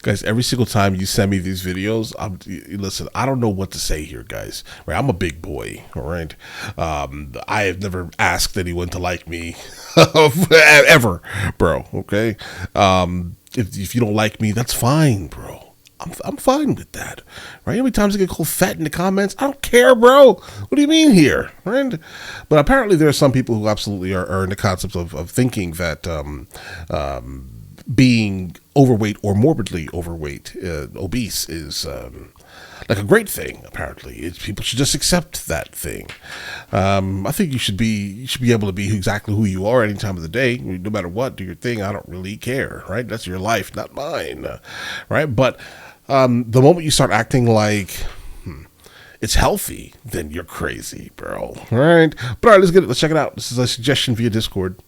Guys, every single time you send me these videos, listen, I don't know what to say here, guys. Right? I'm a big boy, all right? I have never asked anyone to like me ever, bro, okay? If you don't like me, that's fine, bro. I'm fine with that, right? How many times I get called fat in the comments? I don't care, bro. What do you mean here, right? But apparently there are some people who absolutely are in the concept of thinking that being overweight or morbidly overweight, obese, is like a great thing. Apparently, people should just accept that thing. I think you should be able to be exactly who you are any time of the day, no matter what. Do your thing. I don't really care, right? That's your life, not mine, right? But the moment you start acting like it's healthy, then you're crazy, bro. All right, but all right, let's get it. Let's check it out. This is a suggestion via Discord.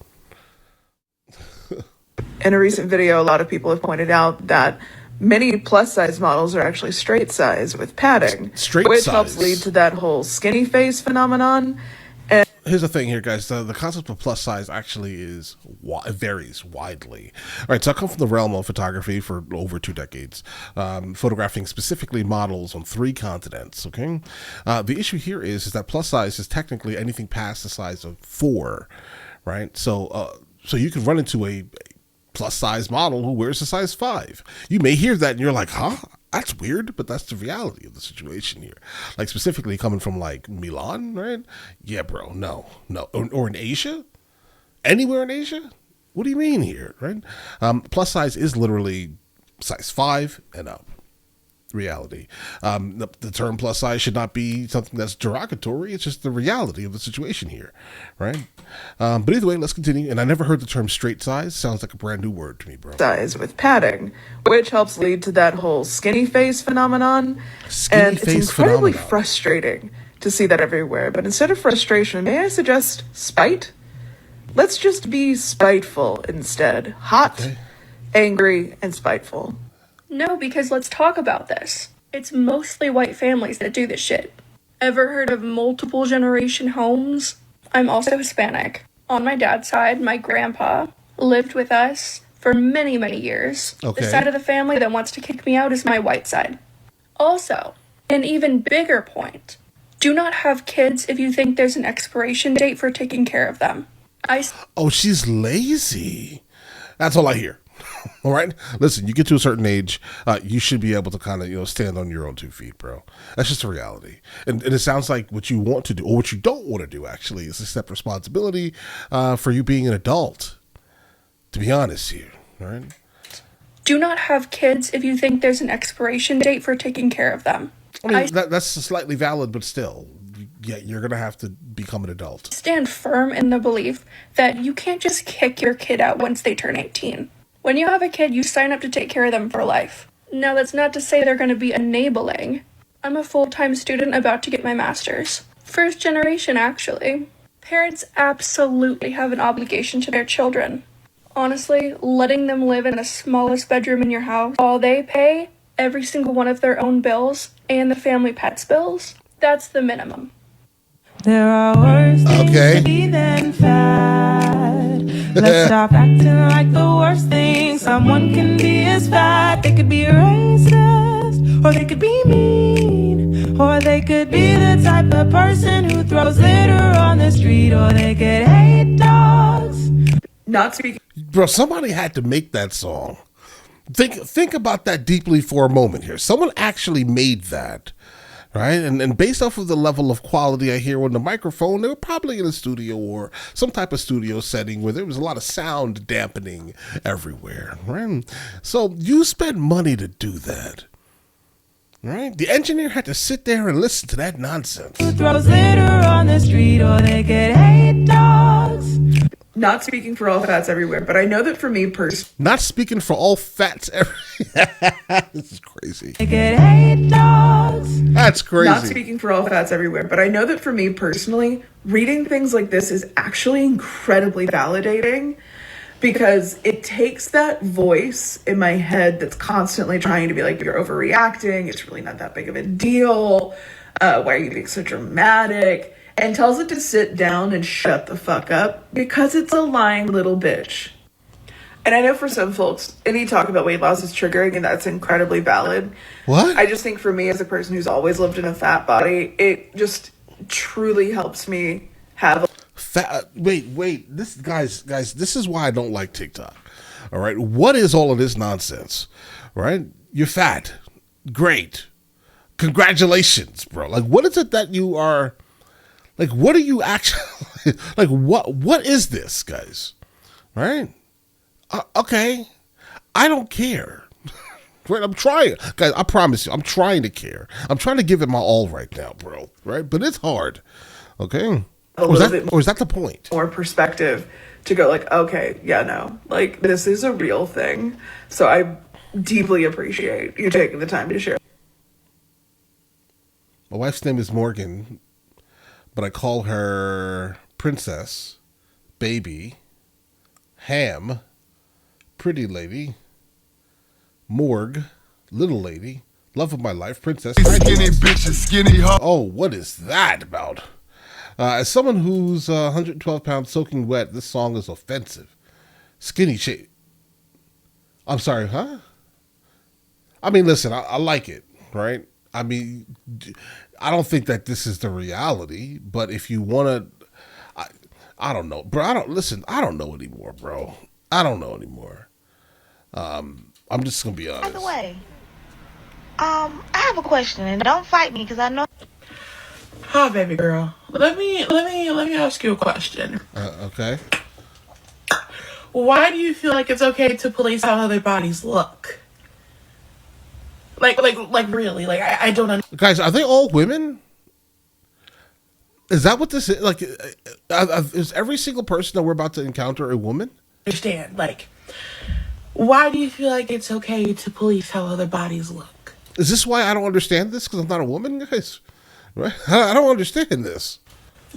In a recent video, a lot of people have pointed out that many plus-size models are actually straight size with padding, which helps lead to that whole skinny face phenomenon. And here's the thing here, guys. The concept of plus size actually varies widely. All right, so I come from the realm of photography for over 2 decades, photographing specifically models on 3 continents, okay? The issue here is that plus size is technically anything past the size of 4, right? So you can run into a plus size model who wears a size 5. You may hear that and you're like, huh? That's weird, but that's the reality of the situation here. Like specifically coming from like Milan, right? Yeah, bro, no. Or in Asia? Anywhere in Asia? What do you mean here, right? Plus size is literally size 5 and up. Reality. The term plus size should not be something that's derogatory. It's just the reality of the situation here, right? But either way, let's continue. And I never heard the term straight size. Sounds like a brand new word to me, bro. Size with padding, which helps lead to that whole skinny face phenomenon. It's incredibly frustrating to see that everywhere. But instead of frustration, may I suggest spite? Let's just be spiteful instead. Hot, angry, and spiteful. No, because let's talk about this. It's mostly white families that do this shit. Ever heard of multiple generation homes? I'm also Hispanic. On my dad's side, my grandpa lived with us for many, many years. Okay. The side of the family that wants to kick me out is my white side. Also, an even bigger point. Do not have kids if you think there's an expiration date for taking care of them. Oh, she's lazy. That's all I hear. All right, listen, you get to a certain age, you should be able to kind of, stand on your own 2 feet, bro. That's just a reality. And it sounds like what you want to do, or what you don't want to do, actually, is accept responsibility for you being an adult, to be honest here, all right? Do not have kids if you think there's an expiration date for taking care of them. I mean, that's slightly valid, but still, yeah, you're going to have to become an adult. Stand firm in the belief that you can't just kick your kid out once they turn 18. When you have a kid, you sign up to take care of them for life. Now, that's not to say they're going to be enabling. I'm a full-time student about to get my master's. First generation, actually. Parents absolutely have an obligation to their children. Honestly, letting them live in the smallest bedroom in your house, while they pay every single one of their own bills and the family pet's bills, that's the minimum. There are worse things to be than fat. Let's stop acting like the worst thing someone can be is fat. They could be racist, or they could be mean, or they could be the type of person who throws litter on the street, or they could hate dogs. Not speaking. Bro, somebody had to make that song. Think about that deeply for a moment here. Someone actually made that. Right, and based off of the level of quality I hear on the microphone, they were probably in a studio or some type of studio setting where there was a lot of sound dampening everywhere. Right, so you spent money to do that. Right, the engineer had to sit there and listen to that nonsense. Who throws litter on the street, or they could hate dogs. Not speaking for all fats everywhere, but I know that for me personally. Not speaking for all fats everywhere. This is crazy. They could hate dogs. That's crazy. Not speaking for all fats everywhere, but I know that for me personally, reading things like this is actually incredibly validating, because it takes that voice in my head that's constantly trying to be like, you're overreacting, it's really not that big of a deal, why are you being so dramatic? And tells it to sit down and shut the fuck up, because it's a lying little bitch. And I know for some folks, any talk about weight loss is triggering, and that's incredibly valid. What? I just think for me, as a person who's always lived in a fat body, it just truly helps me have a Fat. Wait. This guys. This is why I don't like TikTok. All right. What is all of this nonsense? Right? You're fat. Great. Congratulations, bro. Like, what is it that you are? Like, what are you actually? Like, what is this, guys? Right? Okay, I don't care. Right? I'm trying, guys. I promise you, I'm trying to care. I'm trying to give it my all right now, bro. Right? But it's hard. Okay. Or is that the point? more perspective to go like, okay, yeah, no, like this is a real thing. So I deeply appreciate you taking the time to share. My wife's name is Morgan, but I call her Princess, Baby, Ham, Pretty Lady, Morg, Little Lady, Love of My Life, Princess. Skinny bitches, skinny hoe. Oh, what is that about? As someone who's 112 pounds soaking wet, this song is offensive. Skinny shit. I'm sorry, huh? I mean, listen, I like it, right? I mean, I don't think that this is the reality, but if you want to, I don't know, bro. I don't know anymore, bro. I don't know anymore. I'm just gonna be honest. By the way, I have a question, and don't fight me because I know. Hi, baby girl. Let me ask you a question. Okay. Why do you feel like it's okay to police how other bodies look? Like really? Like I don't understand. Guys, are they all women? Is that what this is? Like, is every single person that we're about to encounter a woman? Like, why do you feel like it's okay to police how other bodies look? Is this why I don't understand this? Because I'm not a woman, guys? Right? I don't understand this.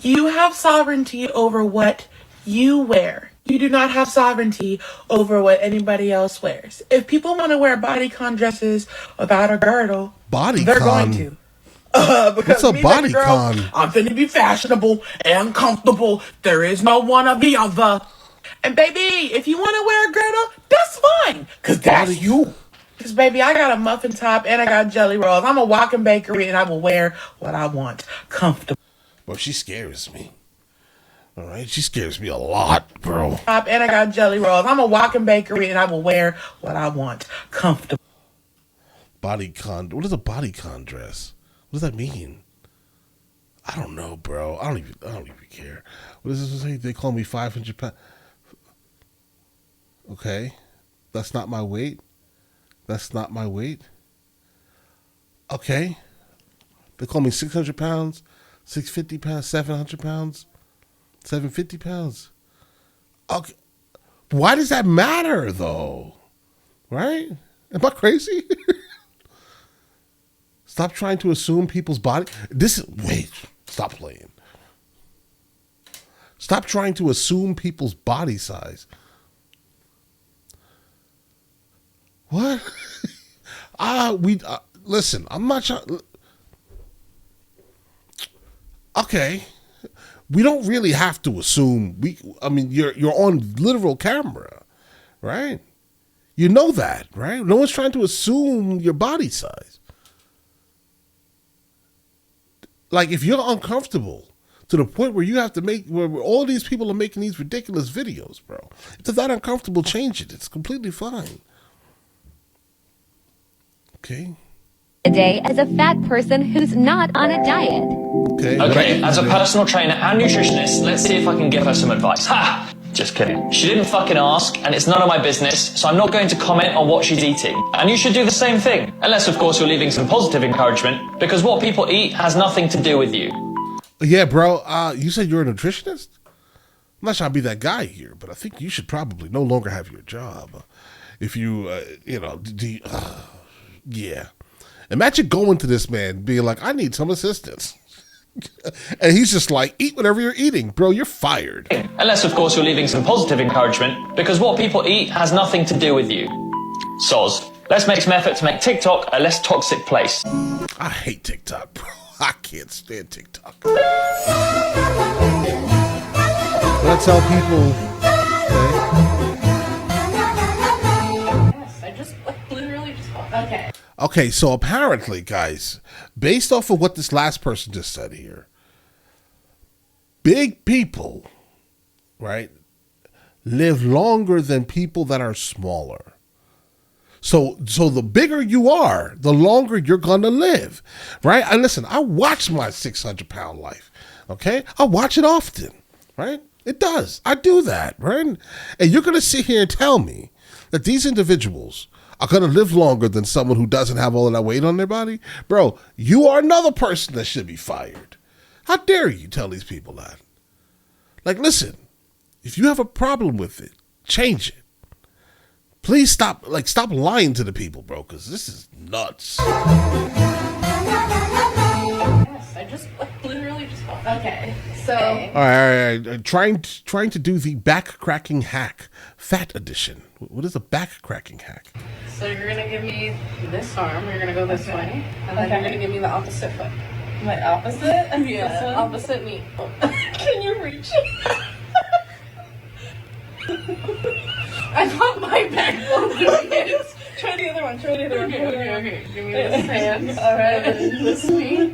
You have sovereignty over what you wear. You do not have sovereignty over what anybody else wears. If people want to wear bodycon dresses without a girdle, they're going to. Because what's a me, baby girl, bodycon? I'm finna be fashionable and comfortable. There is no one or the other. And baby, if you want to wear a girdle, that's fine. Because that's you. Because baby, I got a muffin top and I got jelly rolls. I'm a walking bakery and I will wear what I want. Comfortable. Well, she scares me. All right? She scares me a lot, bro. And I got jelly rolls. I'm a walking bakery and I will wear what I want. Comfortable. Bodycon. What is a bodycon dress? What does that mean? I don't know, bro. I don't even care. What does this say? They call me 500 pounds. Okay. That's not my weight. That's not my weight. Okay. They call me 600 pounds, 650 pounds, 700 pounds, 750 pounds. Okay. Why does that matter, though? Right? Am I crazy? Stop trying to assume people's body. Wait. Stop playing. Stop trying to assume people's body size. What? Listen, I'm not trying. Okay. We don't really have to assume. You're on literal camera, right? You know that, right? No one's trying to assume your body size. Like, if you're uncomfortable to the point where you have to where all these people are making these ridiculous videos, bro. If it's that uncomfortable, change it. It's completely fine. Okay. A day as a fat person who's not on a diet. Okay, as a personal trainer and nutritionist, let's see if I can give her some advice. Ha! Just kidding. She didn't fucking ask, and it's none of my business, so I'm not going to comment on what she's eating. And you should do the same thing. Unless, of course, you're leaving some positive encouragement, because what people eat has nothing to do with you. Yeah, bro, you said you're a nutritionist? I'm not trying to be that guy here, but I think you should probably no longer have your job. If you, yeah. Imagine going to this man being like, I need some assistance. And he's just like, eat whatever you're eating. Bro, you're fired. Unless, of course, you're leaving some positive encouragement, because what people eat has nothing to do with you. Soz. Let's make some effort to make TikTok a less toxic place. I hate TikTok, bro. I can't stand TikTok. When I tell people, Okay, so apparently, guys, based off of what this last person just said here, big people, right, live longer than people that are smaller. So the bigger you are, the longer you're gonna live, right? And listen, I watch my 600-pound life. Okay, I watch it often, right? It does. I do that, right? And you're gonna sit here and tell me that these individuals are gonna live longer than someone who doesn't have all of that weight on their body, bro? You are another person that should be fired. How dare you tell these people that? Like, listen, if you have a problem with it, change it. Please stop lying to the people, bro, because this is nuts. Yes, I just literally just felt. Okay, so. All right. Trying to do the back cracking hack, fat edition. What is a back cracking hack? So you're gonna give me this arm. You're gonna go this way, and then you're gonna give me the opposite foot. My opposite? Yeah, opposite knee. Can you reach? I got my backbone doing it. Try the other one. Okay. Give me this hand. All right, and this knee.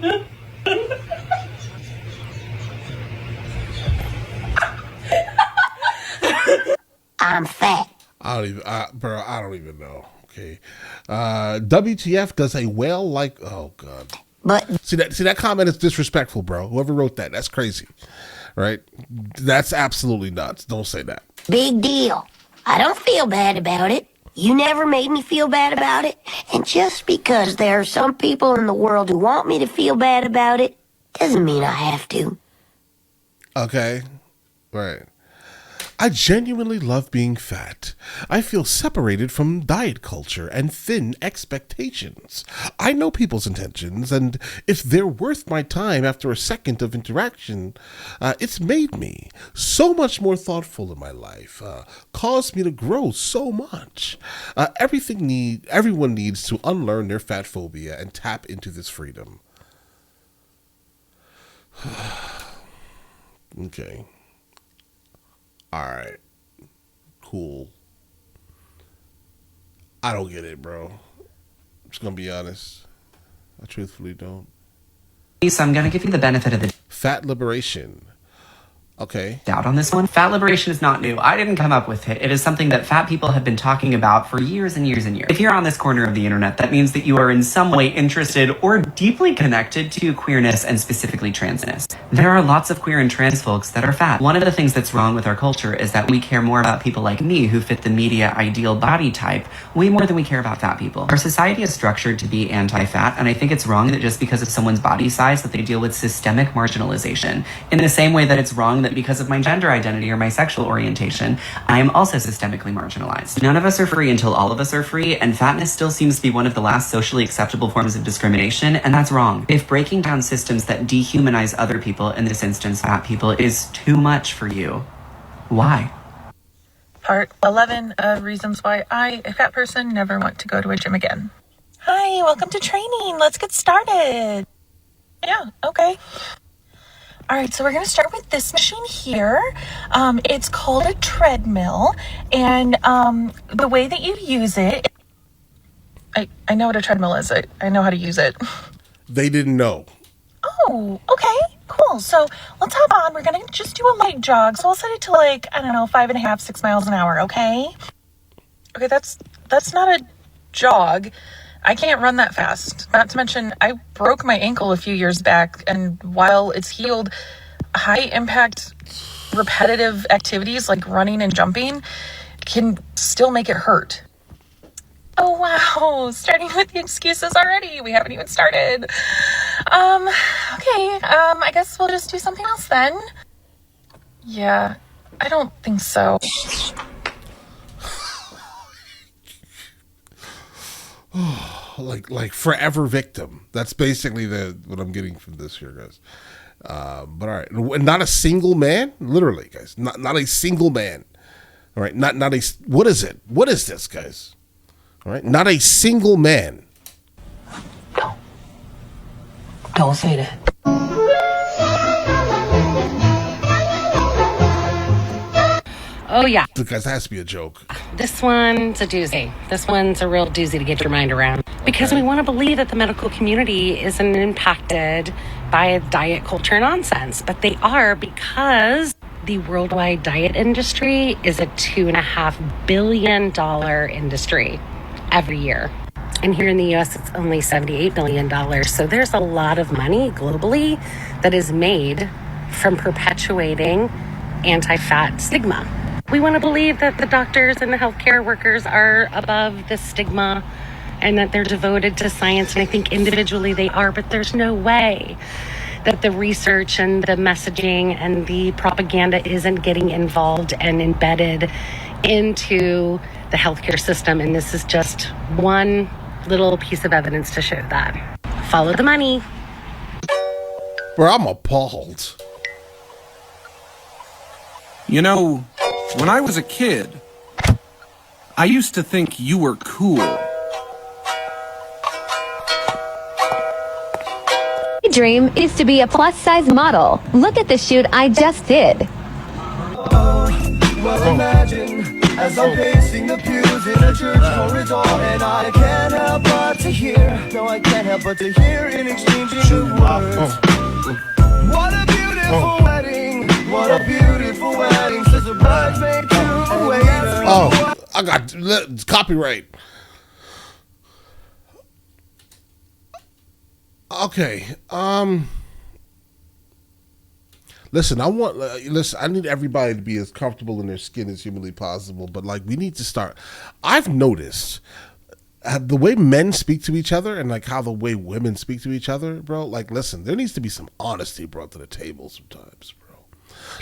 I'm fat. I don't even know. Okay. WTF does a whale like? Oh God. But See that comment is disrespectful, bro. Whoever wrote that, that's crazy, right? That's absolutely nuts. Don't say that. big deal. I don't feel bad about it. You never made me feel bad about it. And just because there are some people in the world who want me to feel bad about it, doesn't mean I have to. Okay. Right. I genuinely love being fat. I feel separated from diet culture and thin expectations. I know people's intentions, and if they're worth my time after a second of interaction, it's made me so much more thoughtful in my life, caused me to grow so much. Everyone needs to unlearn their fat phobia and tap into this freedom. Okay. All right. Cool. I don't get it, bro. I'm just going to be honest. I truthfully don't. So I'm going to give you the benefit of the Fat liberation. Okay. doubt on this one. Fat liberation is not new. I didn't come up with it. It is something that fat people have been talking about for years and years and years. If you're on this corner of the internet, that means that you are in some way interested or deeply connected to queerness and specifically transness. There are lots of queer and trans folks that are fat. One of the things that's wrong with our culture is that we care more about people like me who fit the media ideal body type way more than we care about fat people. Our society is structured to be anti-fat, and I think it's wrong that just because of someone's body size that they deal with systemic marginalization. In the same way that it's wrong that because of my gender identity or my sexual orientation, I am also systemically marginalized. None of us are free until all of us are free, and fatness still seems to be one of the last socially acceptable forms of discrimination, and that's wrong. If breaking down systems that dehumanize other people, in this instance fat people, is too much for you, why? Part 11 of reasons why I, a fat person, never want to go to a gym again. Hi, welcome to training. Let's get started. Yeah, okay. All right, so we're going to start with this machine here. It's called a treadmill, and the way that you use it, I know what a treadmill is. I know how to use it. They didn't know. Oh, okay, cool. So let's hop on. We're going to just do a light jog. So I'll set it to 5.5, 6 miles an hour, okay? Okay, that's not a jog. I can't run that fast. Not to mention, I broke my ankle a few years back, and while it's healed, high impact repetitive activities like running and jumping can still make it hurt. Oh wow, starting with the excuses already. We haven't even started. Okay, I guess we'll just do something else then. Yeah, I don't think so. like forever victim. That's basically what I'm getting from this here, guys. But all right, not a single man, literally, guys. Not a single man. All right, not a. What is it? What is this, guys? All right, not a single man. Don't say that. Oh, yeah. Because that has to be a joke. This one's a doozy. This one's a real doozy to get your mind around. Because we want to believe that the medical community isn't impacted by diet culture nonsense. But they are, because the worldwide diet industry is a $2.5 billion industry every year. And here in the US, it's only $78 billion. So there's a lot of money globally that is made from perpetuating anti-fat stigma. We want to believe that the doctors and the healthcare workers are above this stigma and that they're devoted to science. And I think individually they are, but there's no way that the research and the messaging and the propaganda isn't getting involved and embedded into the healthcare system. And this is just one little piece of evidence to show that. Follow the money. Bro, I'm appalled. You know, when I was a kid, I used to think you were cool. My dream is to be a plus-size model. Look at the shoot I just did. Well, imagine as I'm pacing the pews in a church corridor, and I can't help but to hear, no, I can't help but to hear in exchanging of words. What a beautiful wedding, what a beautiful wedding, says a bridesmaid to a waiter. Oh, I got copyright. Okay, listen, I need everybody to be as comfortable in their skin as humanly possible, but like, we need to start. I've noticed the way men speak to each other and like how the way women speak to each other, bro. Like, listen, there needs to be some honesty brought to the table sometimes, bro.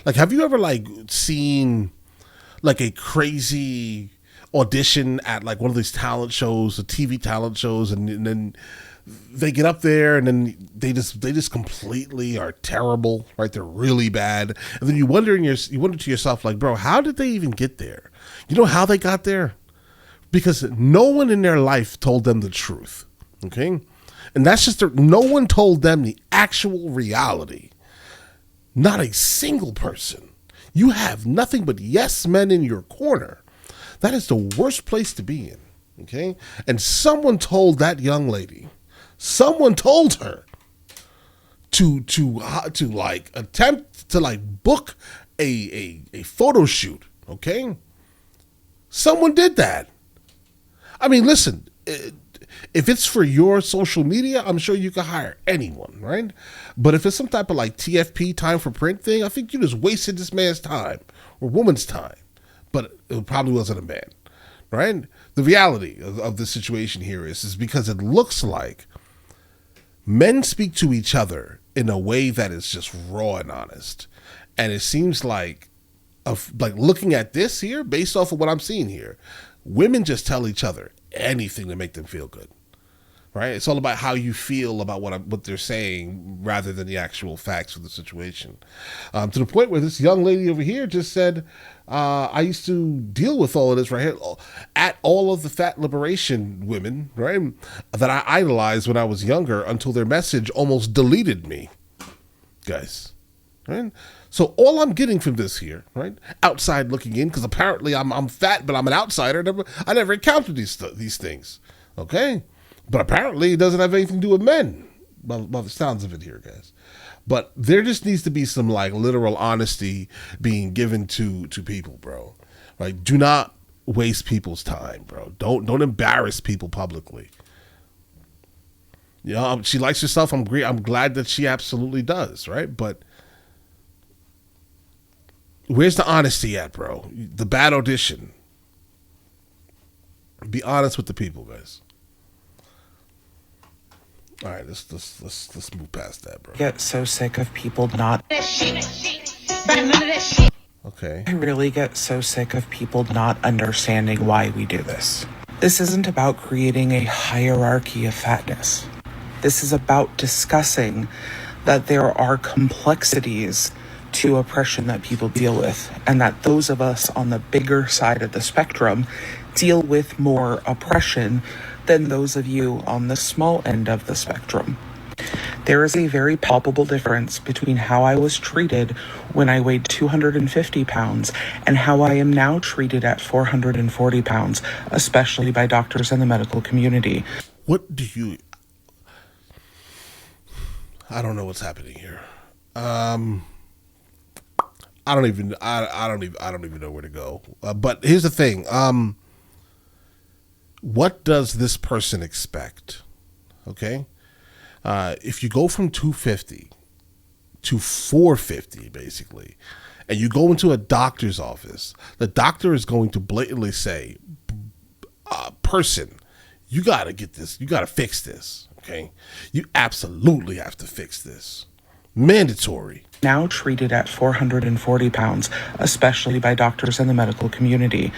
Like, have you ever like seen like a crazy audition at like one of these talent shows, the TV talent shows, and then they get up there and then they just completely are terrible, right? They're really bad, and then you wonder to yourself, like, bro, how did they even get there? You know how they got there? Because no one in their life told them the truth, okay? And that's just no one told them the actual reality. Not a single person. You have nothing but yes men in your corner. That is the worst place to be in, okay? And someone told that young lady. Someone told her to like attempt to like book a photo shoot, okay? Someone did that. I mean, listen, if it's for your social media, I'm sure you can hire anyone, right? But if it's some type of like TFP, time for print thing, I think you just wasted this man's time or woman's time. But it probably wasn't a man, right? The reality of the situation here is because it looks like men speak to each other in a way that is just raw and honest. And it seems like looking at this here, based off of what I'm seeing here, women just tell each other anything to make them feel good, right? It's all about how you feel about what they're saying rather than the actual facts of the situation. To the point where this young lady over here just said, I used to deal with all of this right here at all of the fat liberation women, right, that I idolized when I was younger until their message almost deleted me, guys, right? So all I'm getting from this here, right, outside looking in, because apparently I'm fat, but I'm an outsider. I never encountered these things, okay? But apparently it doesn't have anything to do with men, by the sounds of it here, guys. But there just needs to be some like literal honesty being given to people, bro. Right? Do not waste people's time, bro. Don't embarrass people publicly. You know, she likes herself. I'm glad that she absolutely does, right? But where's the honesty at, bro? The bad audition. Be honest with the people, guys. All right, let's move past that, bro. I get so sick of people not. Okay. I really get so sick of people not understanding why we do this. This isn't about creating a hierarchy of fatness. This is about discussing that there are complexities to oppression that people deal with, and that those of us on the bigger side of the spectrum deal with more oppression than those of you on the small end of the spectrum. There is a very palpable difference between how I was treated when I weighed 250 pounds and how I am now treated at 440 pounds, especially by doctors in the medical community. What do you... I don't know what's happening here. I don't even know where to go. But here's the thing. What does this person expect? Okay? If you go from 250 to 450, basically, and you go into a doctor's office, the doctor is going to blatantly say, person, you got to get this. You got to fix this. Okay? You absolutely have to fix this. Mandatory. Now treated at 440 pounds, especially by doctors in the medical community.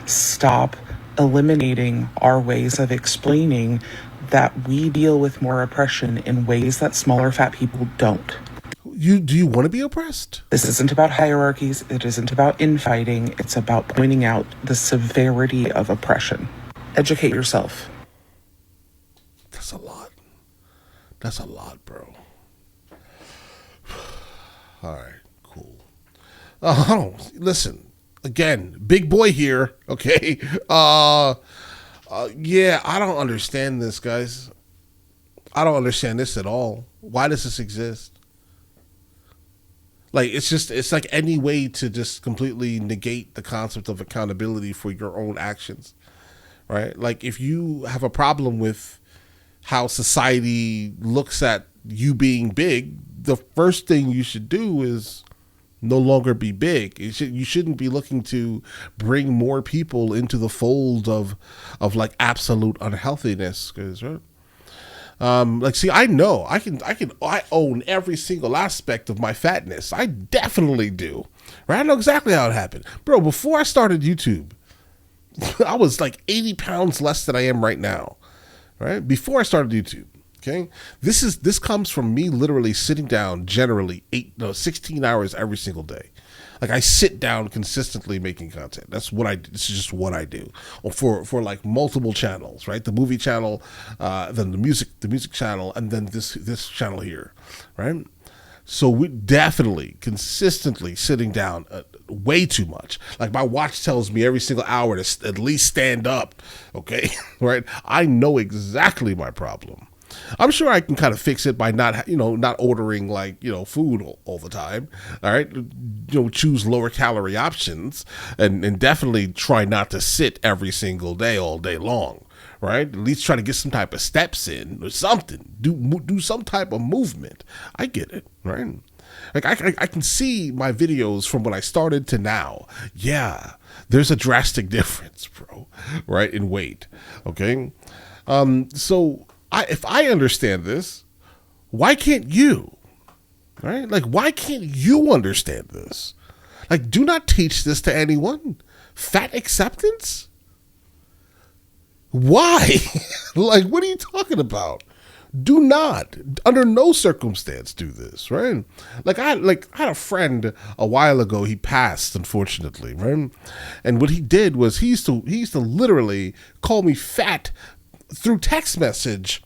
Stop eliminating our ways of explaining that we deal with more oppression in ways that smaller fat people don't. Do you want to be oppressed? This isn't about hierarchies. It isn't about infighting. It's about pointing out the severity of oppression. Educate yourself. That's a lot. That's a lot, bro. All right, cool. Oh, listen. Again, big boy here, okay? Yeah, I don't understand this, guys. I don't understand this at all. Why does this exist? Like, it's like any way to just completely negate the concept of accountability for your own actions, right? Like, if you have a problem with how society looks at you being big, the first thing you should do is no longer be big. You shouldn't be looking to bring more people into the fold of like absolute unhealthiness. Cause, right? Like, see, I know I own every single aspect of my fatness. I definitely do. Right? I know exactly how it happened. Bro, before I started YouTube, I was like 80 pounds less than I am right now. Right? Before I started YouTube. Okay, this comes from me literally sitting down generally 16 hours every single day. Like, I sit down consistently making content. This is just what I do for like multiple channels, right? The movie channel, then the music channel, and then this channel here, right? So we definitely consistently sitting down way too much. Like, my watch tells me every single hour to at least stand up. Okay, right? I know exactly my problem. I'm sure I can kind of fix it by not ordering food all the time. All right. Choose lower calorie options and definitely try not to sit every single day, all day long. Right. At least try to get some type of steps in or something. Do some type of movement. I get it. Right. Like, I can see my videos from when I started to now. Yeah. There's a drastic difference, bro. Right. In weight. Okay. So, if I understand this, why can't you? Right? Like, why can't you understand this? Like, do not teach this to anyone. Fat acceptance? Why? Like, what are you talking about? Do not, under no circumstance, do this, right? Like, I had a friend a while ago. He passed, unfortunately, right? And what he did was he used to literally call me fat through text message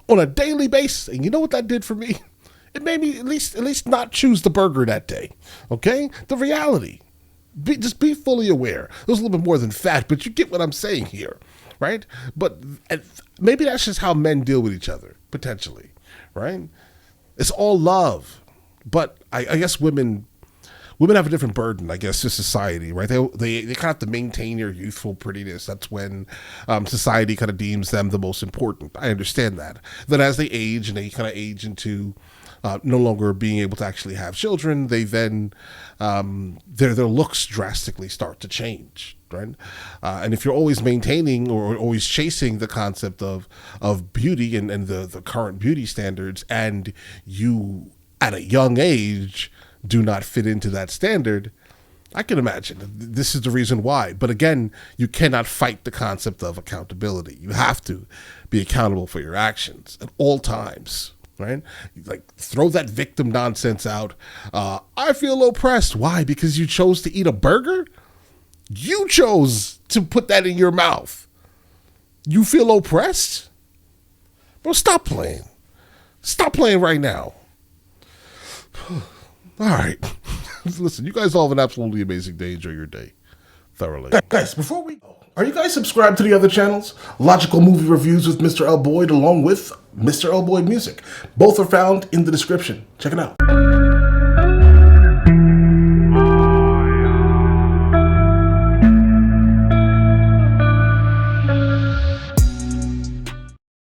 on a daily basis. And you know what that did for me? It made me at least not choose the burger that day. Okay? The reality. Just be fully aware. It was a little bit more than fat, but you get what I'm saying here, right? But maybe that's just how men deal with each other, potentially, right? It's all love. But I guess women have a different burden, I guess, to society, right? They kind of have to maintain their youthful prettiness. That's when society kind of deems them the most important. I understand that. Then as they age and they kind of age into no longer being able to actually have children, they then their looks drastically start to change, right? And if you're always maintaining or always chasing the concept of beauty and the current beauty standards, and you at a young age do not fit into that standard, I can imagine this is the reason why. But again, you cannot fight the concept of accountability. You have to be accountable for your actions at all times, right? Like, throw that victim nonsense out. I feel oppressed. Why? Because you chose to eat a burger? You chose to put that in your mouth. You feel oppressed? Bro, stop playing. Stop playing right now. All right. Listen, you guys all have an absolutely amazing day. Enjoy your day thoroughly. Guys, before we go, are you guys subscribed to the other channels? Logical Movie Reviews with Mr. L. Boyd along with Mr. L. Boyd Music. Both are found in the description. Check it out.